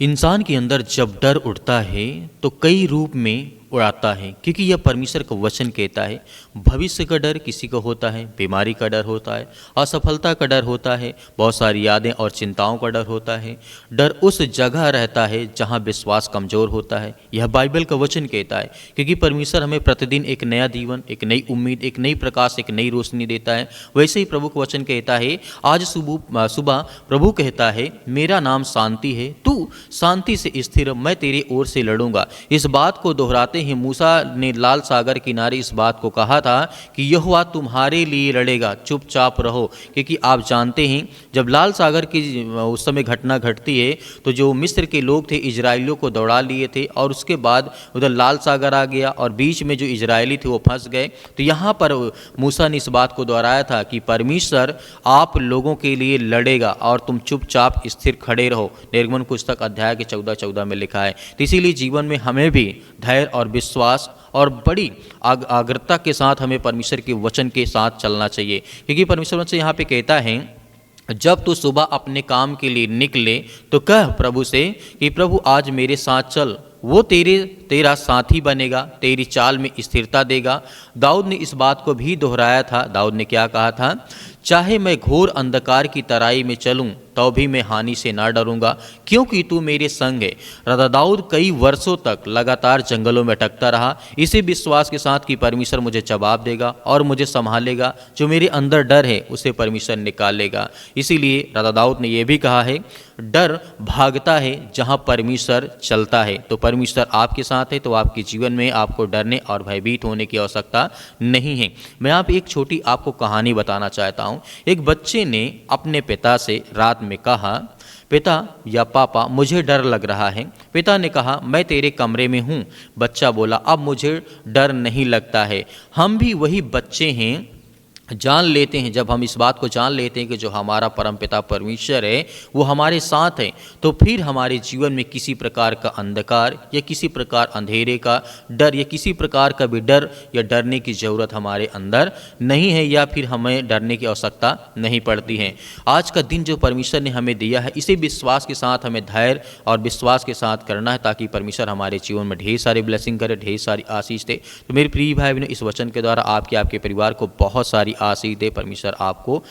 इंसान के अंदर जब डर उठता है तो कई रूप में उड़ाता है, क्योंकि यह परमेश्वर का वचन कहता है। भविष्य का डर किसी को होता है, बीमारी का डर होता है, असफलता का डर होता है, बहुत सारी यादें और चिंताओं का डर होता है। डर उस जगह रहता है जहाँ विश्वास कमज़ोर होता है। यह बाइबल का वचन कहता है, क्योंकि परमेश्वर हमें प्रतिदिन एक नया जीवन, एक नई उम्मीद, एक नई प्रकाश, एक नई रोशनी देता है। वैसे ही प्रभु का वचन कहता है, आज सुबह सुबह प्रभु कहता है, मेरा नाम शांति है, तू शांति से स्थिर, मैं तेरी ओर से लड़ूंगा। इस बात को दोहराते ही मूसा ने लाल सागर किनारे इस बात को कहा था कि यहोवा तुम्हारे लिए लड़ेगा, चुपचाप रहो। क्योंकि आप जानते हैं जब लाल सागर की उस समय घटना घटती है तो जो मिस्र के लोग थे इजराइलियों को दौड़ा लिए थे, और उसके बाद उधर लाल सागर आ गया और बीच में जो इजरायली थे वो फंस गए। तो यहाँ पर मूसा ने इस बात को दोहराया था कि परमेश्वर आप लोगों के लिए लड़ेगा और तुम चुपचाप स्थिर खड़े रहो। निर्गमन पुस्तक अध्याय के 14 में लिखा है। तो इसीलिए जीवन में हमें भी धैर्य और विश्वास और बड़ी आग्रता के साथ हमें परमेश्वर के वचन के साथ चलना चाहिए। क्योंकि परमेश्वर वचन यहाँ पे कहता है, जब तू सुबह अपने काम के लिए निकले तो कह प्रभु से कि प्रभु आज मेरे साथ चल, वो तेरा साथी बनेगा, तेरी चाल में स्थिरता देगा। दाऊद ने इस बात को भी दोहराया था। दाऊद ने क्या कहा था? चाहे मैं घोर अंधकार की तराई में चलूं तो भी मैं हानि से ना डरूंगा, क्योंकि तू मेरे संग है। राजा दाऊद कई वर्षों तक लगातार जंगलों में अटकता रहा, इसी विश्वास के साथ कि परमेश्वर मुझे जवाब देगा और मुझे संभालेगा। जो मेरे अंदर डर है उसे परमेश्वर निकालेगा। इसीलिए राजा दाऊद ने यह भी कहा है, डर भागता है जहाँ परमेश्वर चलता है। तो परमेश्वर आपके साथ है तो आपके जीवन में आपको डरने और भयभीत होने की आवश्यकता नहीं है। मैं आप एक छोटी आपको कहानी बताना चाहता हूँ। एक बच्चे ने अपने पिता से रात में कहा, पिता या पापा मुझे डर लग रहा है। पिता ने कहा, मैं तेरे कमरे में हूँ। बच्चा बोला, अब मुझे डर नहीं लगता है। हम भी वही बच्चे हैं, जान लेते हैं, जब हम इस बात को जान लेते हैं कि जो हमारा परमपिता परमेश्वर है वो हमारे साथ है, तो फिर हमारे जीवन में किसी प्रकार का अंधकार या किसी प्रकार अंधेरे का डर या किसी प्रकार का भी डर या डरने की ज़रूरत हमारे अंदर नहीं है, या फिर हमें डरने की आवश्यकता नहीं पड़ती है। आज का दिन जो परमेश्वर ने हमें दिया है, इसी विश्वास के साथ हमें धैर्य और विश्वास के साथ करना है, ताकि परमेश्वर हमारे जीवन में ढेर सारी ब्लेसिंग करे, ढेर सारी आशीष दे। तो मेरे प्रिय भाई बहनों, इस वचन के द्वारा आपके परिवार को बहुत सारी आशीष दे परमेश्वर आपको।